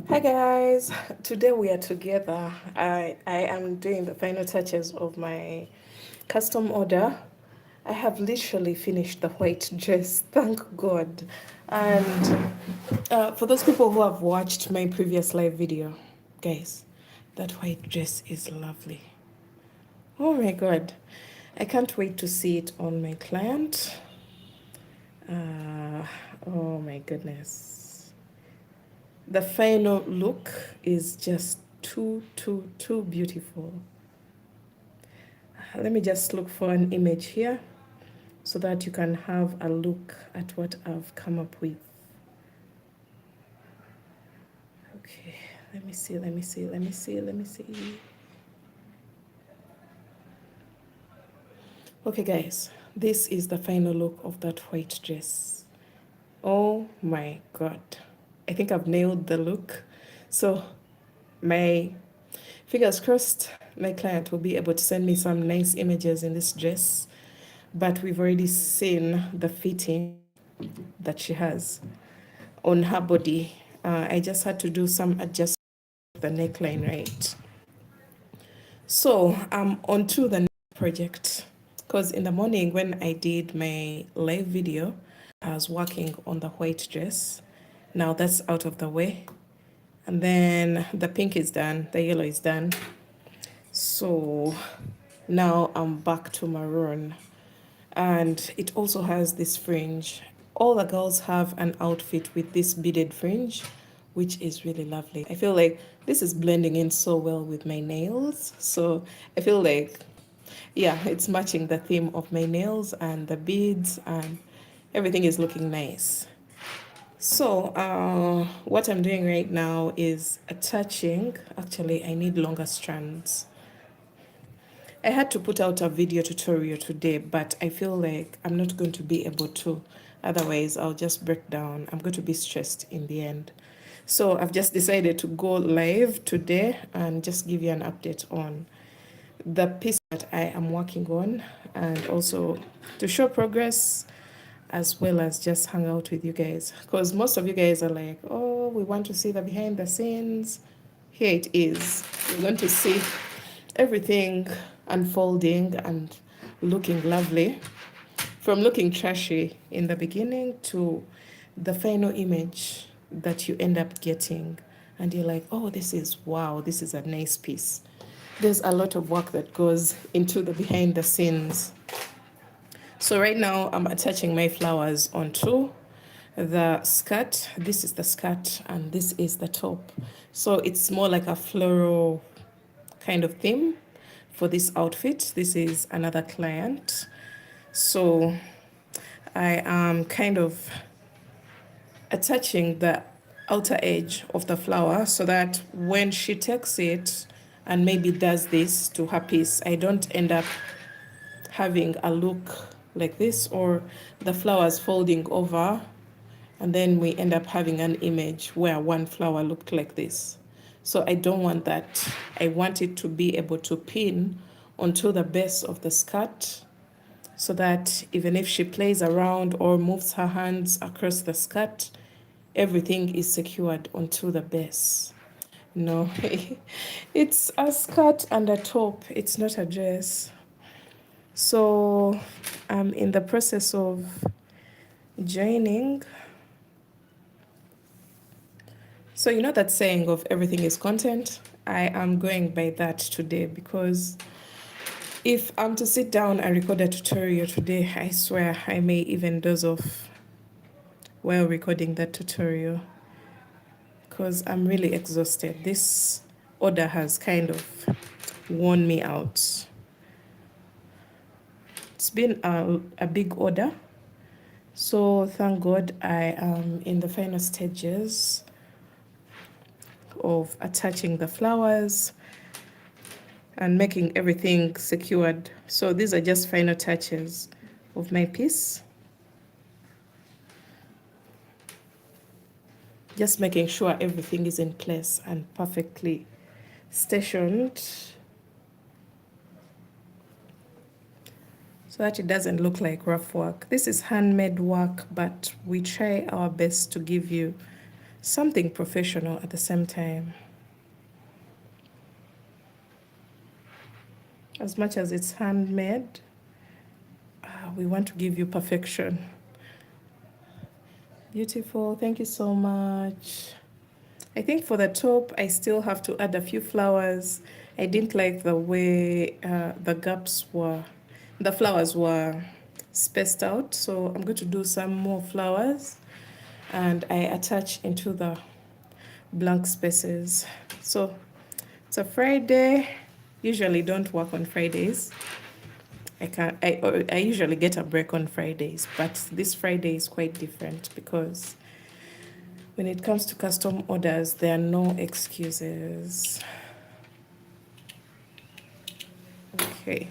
Hi guys, today we are together. I am doing the final touches of my custom order. I have literally finished the white dress, thank God. And for those people who have watched my previous live video, guys, that white dress is lovely. Oh my God, I can't wait to see it on my client. Uh, oh my goodness. The final look is just too beautiful. Let me just look for an image here so that you can have a look at what I've come up with. Okay, let me see. Okay guys, this is the final look of that white dress. Oh my God. I think I've nailed the look. So my fingers crossed, my client will be able to send me some nice images in this dress, but we've already seen the fitting that she has on her body. I just had to do some adjustment to the neckline, right? So I'm on to the next project, because in the morning when I did my live video, I was working on the white dress. Now that's out of the way. And then the pink is done, the yellow is done. So now I'm back to maroon. And it also has this fringe. All the girls have an outfit with this beaded fringe, which is really lovely. I feel like this is blending in so well with my nails. So I feel like, yeah, it's matching the theme of my nails and the beads, and everything is looking nice. So what I'm doing right now is attaching. Actually, I need longer strands. I had to put out a video tutorial today, but I feel like I'm not going to be able to. Otherwise, I'll just break down. I'm going to be stressed in the end. So I've just decided to go live today and just give you an update on the piece that I am working on, and also to show progress, as well as just hang out with you guys. Because most of you guys are like, oh, we want to see the behind the scenes. Here it is. You're going to see everything unfolding and looking lovely, from looking trashy in the beginning to the final image that you end up getting, and you're like, oh, this is wow, this is a nice piece. There's a lot of work that goes into the behind the scenes. So right now I'm attaching my flowers onto the skirt. This is the skirt and this is the top. So it's more like a floral kind of theme for this outfit. This is another client. So I am kind of attaching the outer edge of the flower so that when she takes it and maybe does this to her piece, I don't end up having a look like this, or the flowers folding over, and then we end up having an image where one flower looked like this. So I don't want that. I want it to be able to pin onto the base of the skirt, so that even if she plays around or moves her hands across the skirt, everything is secured onto the base. No, it's a skirt and a top. It's not a dress. So I'm in the process of joining. So you know that saying of everything is content? I am going by that today, because if I'm to sit down and record a tutorial today, I swear I may even doze off while recording that tutorial, because I'm really exhausted. This order has kind of worn me out. It's been a big order. So thank God I am in the final stages of attaching the flowers and making everything secured. So these are just final touches of my piece. Just making sure everything is in place and perfectly stationed, so that it doesn't look like rough work. This is handmade work, but we try our best to give you something professional at the same time. As much as it's handmade, we want to give you perfection. Beautiful. Thank you so much. I think for the top, I still have to add a few flowers. I didn't like the way the gaps were, the flowers were spaced out. So I'm going to do some more flowers and I attach into the blank spaces. So it's a Friday. Usually don't work on Fridays. I usually get a break on Fridays, but this Friday is quite different because when it comes to custom orders, there are no excuses. Okay,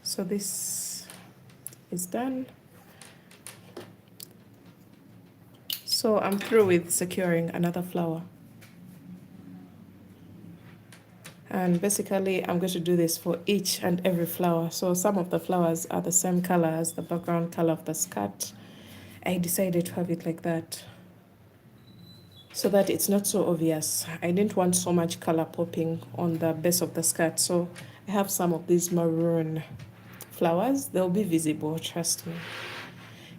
so this is done. So I'm through with securing another flower. And basically, I'm going to do this for each and every flower. So some of the flowers are the same color as the background color of the skirt. I decided to have it like that so that it's not so obvious. I didn't want so much color popping on the base of the skirt. So I have some of these maroon flowers. They'll be visible, trust me.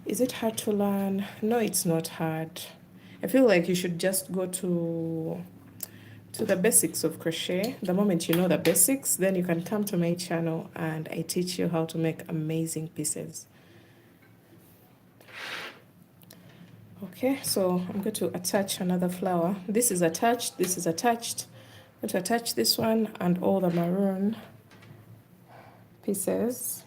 Is it hard to learn? No, it's not hard. I feel like you should just go to the basics of crochet. The moment you know the basics, then you can come to my channel and I teach you how to make amazing pieces. Okay, so I'm going to attach another flower. This is attached, this is attached. I'm going to attach this one and all the maroon pieces.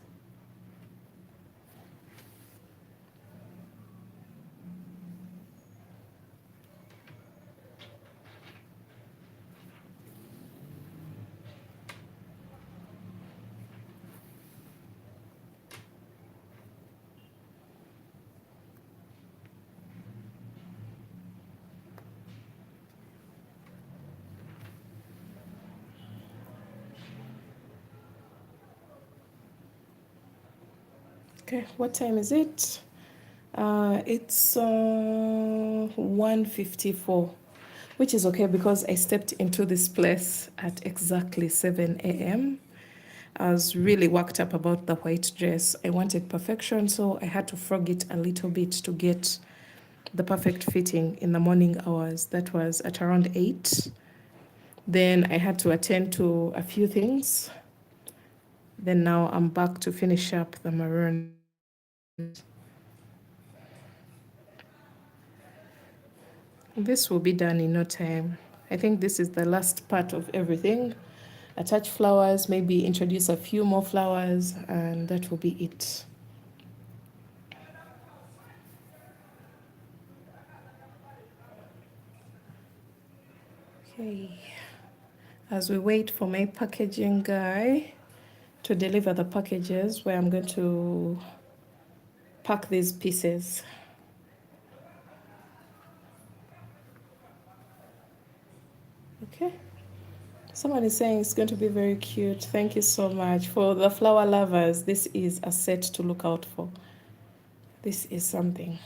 Okay, what time is it? It's 1:54, which is okay because I stepped into this place at exactly 7 a.m. I was really worked up about the white dress. I wanted perfection, so I had to frog it a little bit to get the perfect fitting in the morning hours. That was at around 8. Then I had to attend to a few things. Then now I'm back to finish up the maroon. This will be done in no time. I think this is the last part of everything. Attach flowers, maybe introduce a few more flowers, and that will be it. Okay. As we wait for my packaging guy to deliver the packages, where I'm going to pack these pieces. Okay. Someone is saying it's going to be very cute. Thank you so much. For the flower lovers, this is a set to look out for. This is something.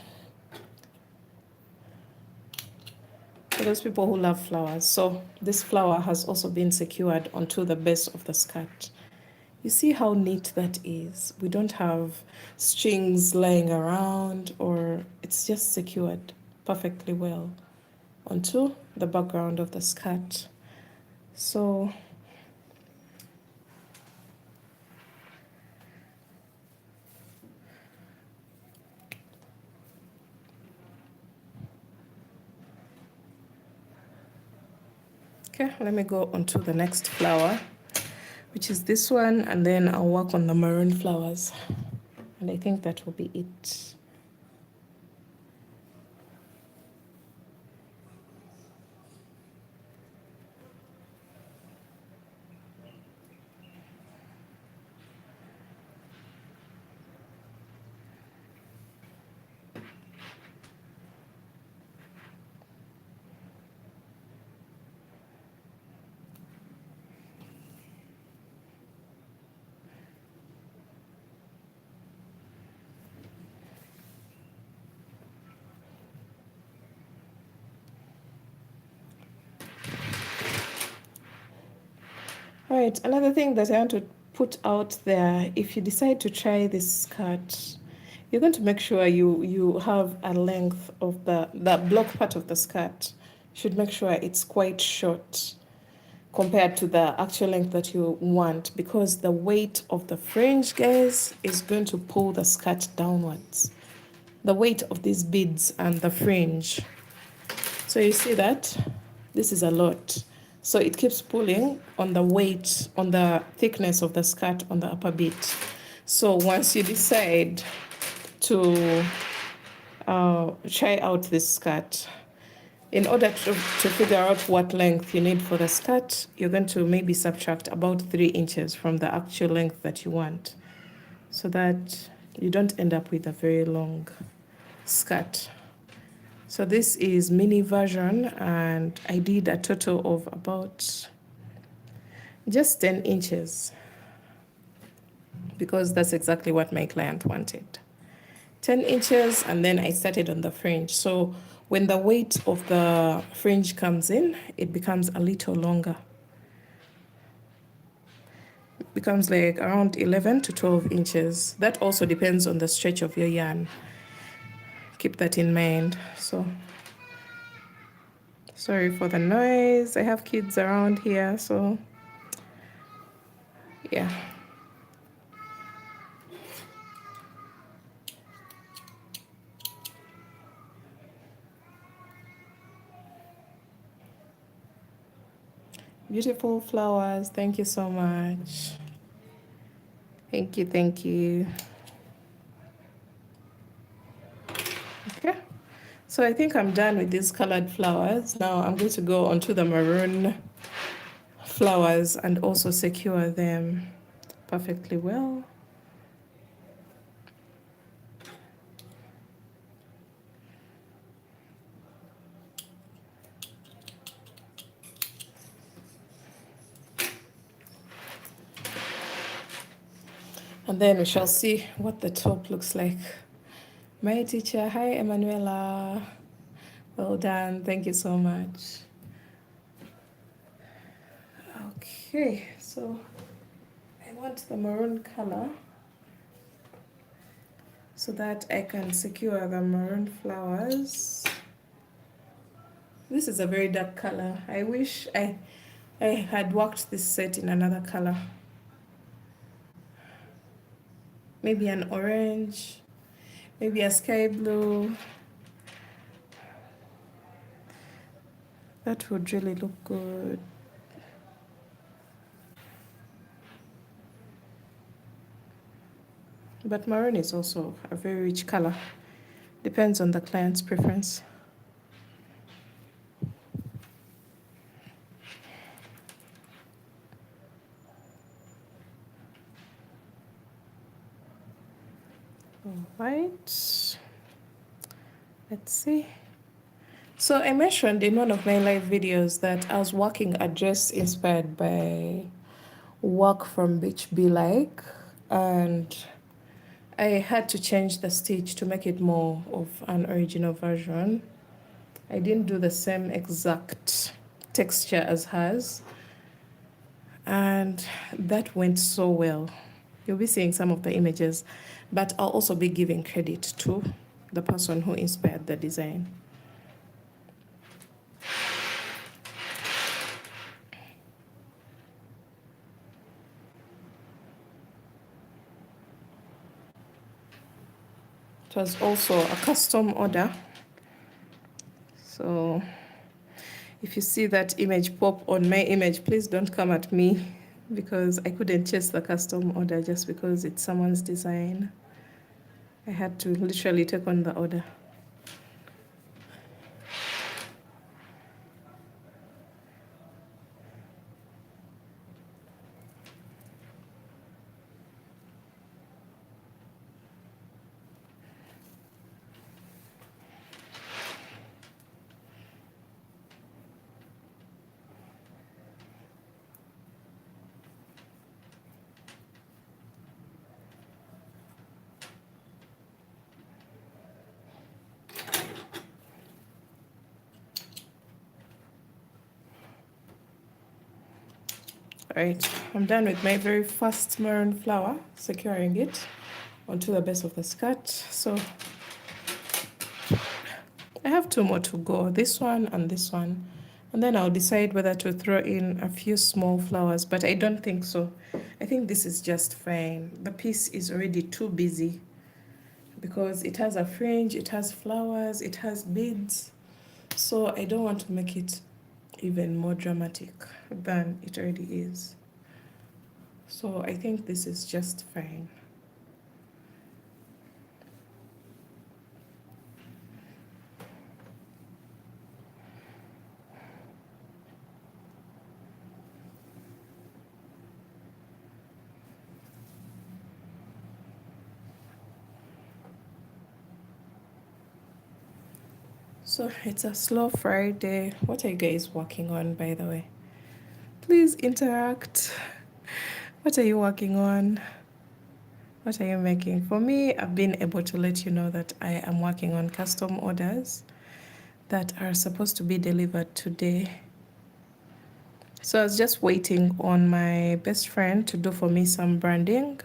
For those people who love flowers. So this flower has also been secured onto the base of the skirt. You see how neat that is? We don't have strings lying around, or it's just secured perfectly well onto the background of the skirt. So okay, let me go on to the next flower, which is this one, and then I'll work on the maroon flowers. And I think that will be it. All right, another thing that I want to put out there, if you decide to try this skirt, you're going to make sure you have a length of the block part of the skirt. You should make sure it's quite short compared to the actual length that you want, because the weight of the fringe, guys, is going to pull the skirt downwards. The weight of these beads and the fringe. So you see that this is a lot. So it keeps pulling on the weight, on the thickness of the skirt on the upper bit. So once you decide to try out this skirt, in order to figure out what length you need for the skirt, you're going to maybe subtract about 3 inches from the actual length that you want, so that you don't end up with a very long skirt. So this is mini version, and I did a total of about just 10 inches because that's exactly what my client wanted. 10 inches, and then I started on the fringe. So when the weight of the fringe comes in, it becomes a little longer. It becomes like around 11 to 12 inches. That also depends on the stretch of your yarn. Keep that in mind. So sorry for the noise. I have kids around here, so yeah. Beautiful flowers. Thank you so much. Thank you, thank you. Okay. So I think I'm done with these colored flowers. Now I'm going to go onto the maroon flowers and also secure them perfectly well. And then we shall see what the top looks like. My teacher, hi Emanuela. Well done, thank you so much. Okay, so I want the maroon color so that I can secure the maroon flowers. This is a very dark color. I wish I had worked this set in another color. Maybe an orange, maybe a sky blue. That would really look good. But maroon is also a very rich color. Depends on the client's preference. All right. Let's see. So I mentioned in one of my live videos that I was working a dress inspired by work from Beach Be Like, and I had to change the stitch to make it more of an original version. I didn't do the same exact texture as hers, and that went so well. You'll be seeing some of the images, but I'll also be giving credit to the person who inspired the design. It was also a custom order. So if you see that image pop on my image, please don't come at me, because I couldn't chase the custom order just because it's someone's design. I had to literally take on the order. Right, I'm done with my very first maroon flower, securing it onto the base of the skirt. So I have 2 more to go, this one and this one. And then I'll decide whether to throw in a few small flowers, but I don't think so. I think this is just fine. The piece is already too busy because it has a fringe, it has flowers, it has beads. So I don't want to make it even more dramatic than it already is. So I think this is just fine. So it's a slow Friday. What are you guys working on, by the way? Please interact. What are you working on? What are you making? For me, I've been able to let you know that I am working on custom orders that are supposed to be delivered today. So I was just waiting on my best friend to do for me some branding,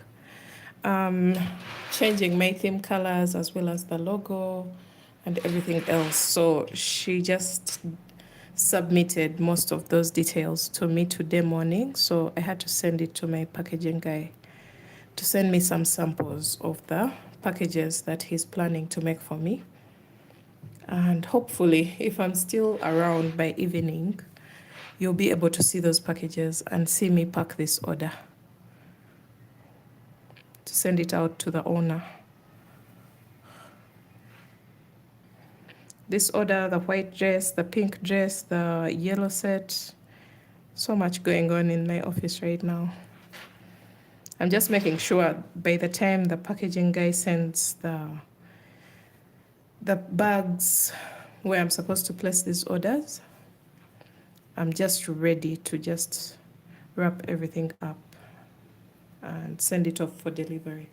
changing my theme colors as well as the logo and everything else. So she just submitted most of those details to me today morning. So I had to send it to my packaging guy to send me some samples of the packages that he's planning to make for me. And hopefully, if I'm still around by evening, you'll be able to see those packages and see me pack this order to send it out to the owner. This order, the white dress, the pink dress, the yellow set, so much going on in my office right now. I'm just making sure by the time the packaging guy sends the bags where I'm supposed to place these orders, I'm just ready to just wrap everything up and send it off for delivery.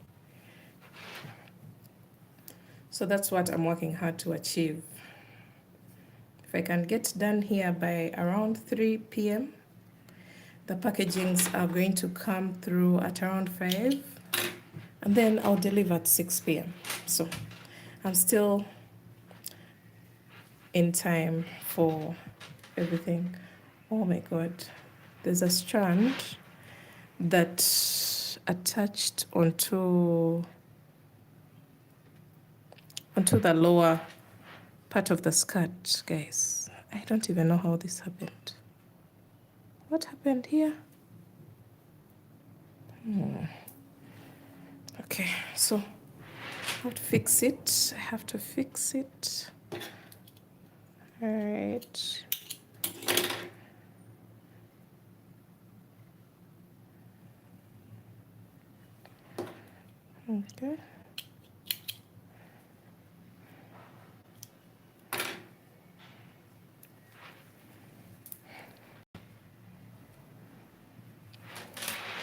So that's what I'm working hard to achieve. If I can get done here by around 3 p.m., the packagings are going to come through at around 5, and then I'll deliver at 6 p.m. So I'm still in time for everything. Oh my God, there's a strand that attached onto the lower part of the skirt, guys. I don't even know how this happened. What happened here? Okay, so I have to fix it. I have to fix it. All right. Okay.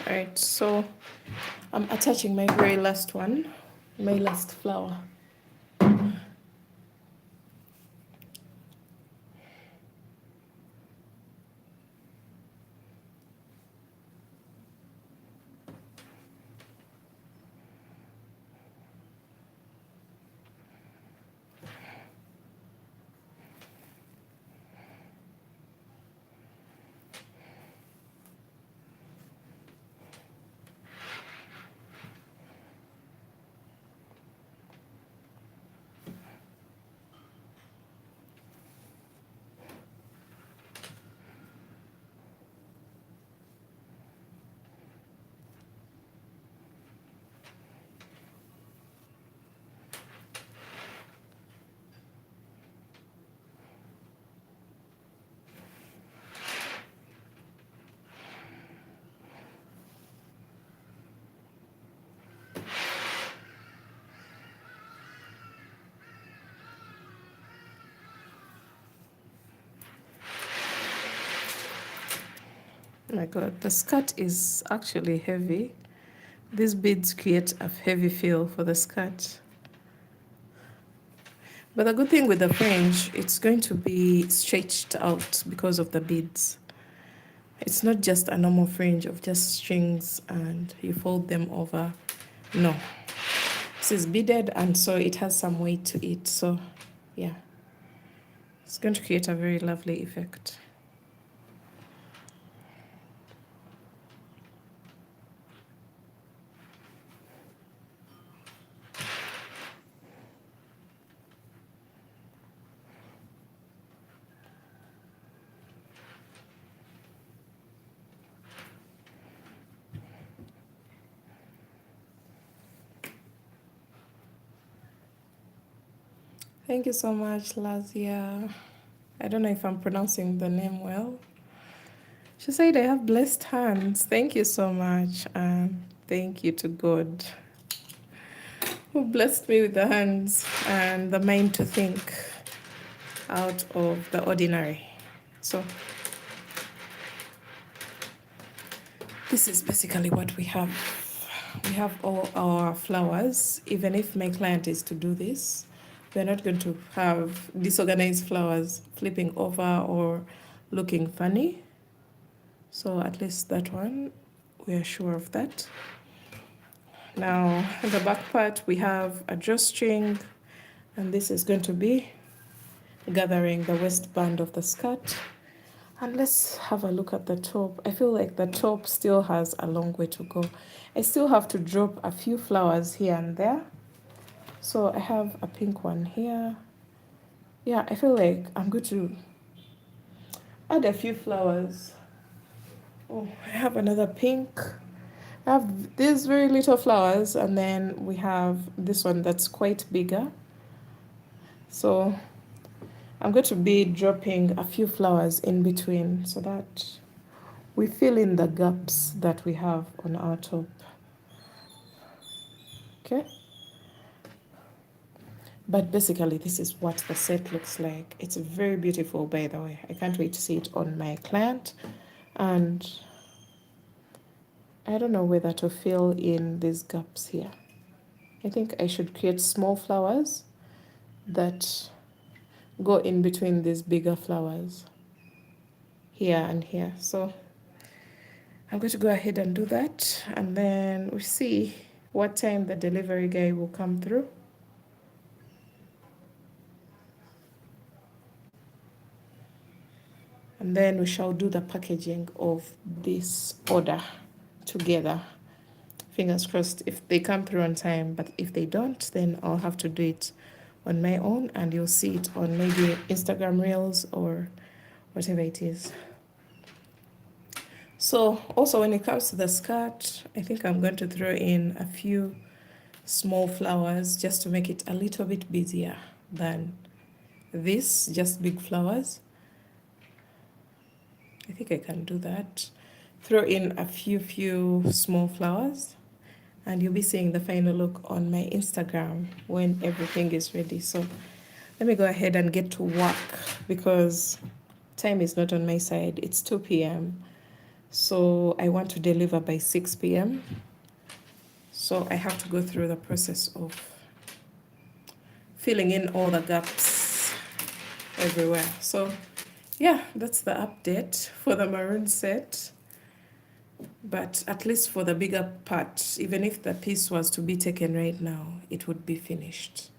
All right, so I'm attaching my very last one, my last flower. Oh my God, the skirt is actually heavy. These beads create a heavy feel for the skirt. But the good thing with the fringe, it's going to be stretched out because of the beads. It's not just a normal fringe of just strings and you fold them over. No, this is beaded and so it has some weight to it. So yeah, it's going to create a very lovely effect. Thank you so much, Lazia. I don't know if I'm pronouncing the name well. She said I have blessed hands. Thank you so much. And thank you to God who blessed me with the hands and the mind to think out of the ordinary. So this is basically what we have. We have all our flowers. Even if my client is to do this, we're not going to have disorganized flowers flipping over or looking funny. So at least that one, we are sure of that. Now, the back part, we have a drawstring, and this is going to be gathering the waistband of the skirt. And let's have a look at the top. I feel like the top still has a long way to go. I still have to drop a few flowers here and there. So I have a pink one here. Yeah, I feel like I'm going to add a few flowers. Oh, I have another pink. I have these very little flowers, and then we have this one that's quite bigger. So I'm going to be dropping a few flowers in between so that we fill in the gaps that we have on our top. Okay? But basically, this is what the set looks like. It's very beautiful, by the way. I can't wait to see it on my client. And I don't know whether to fill in these gaps here. I think I should create small flowers that go in between these bigger flowers here and here. So I'm going to go ahead and do that, and then we see what time the delivery guy will come through. And then we shall do the packaging of this order together. Fingers crossed if they come through on time, but if they don't, then I'll have to do it on my own, and you'll see it on maybe Instagram Reels or whatever it is. So also when it comes to the skirt, I think I'm going to throw in a few small flowers just to make it a little bit busier than this, just big flowers. I think I can do that. Throw in a few small flowers, and you'll be seeing the final look on my Instagram when everything is ready. So let me go ahead and get to work because time is not on my side. It's 2 p.m. So I want to deliver by 6 p.m. So I have to go through the process of filling in all the gaps everywhere. So yeah, that's the update for the maroon set. But at least for the bigger part, even if the piece was to be taken right now, it would be finished.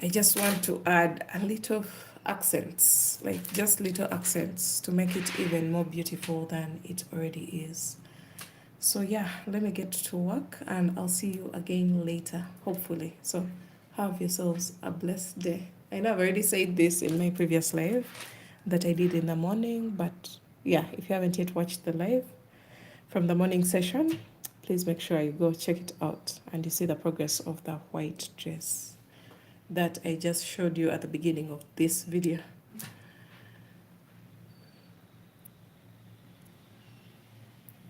I just want to add a little accents, like just little accents to make it even more beautiful than it already is. So yeah, let me get to work and I'll see you again later, hopefully. So have yourselves a blessed day. I know I've already said this in my previous live that I did in the morning, but yeah, if you haven't yet watched the live from the morning session, please make sure you go check it out and you see the progress of the white dress that I just showed you at the beginning of this video.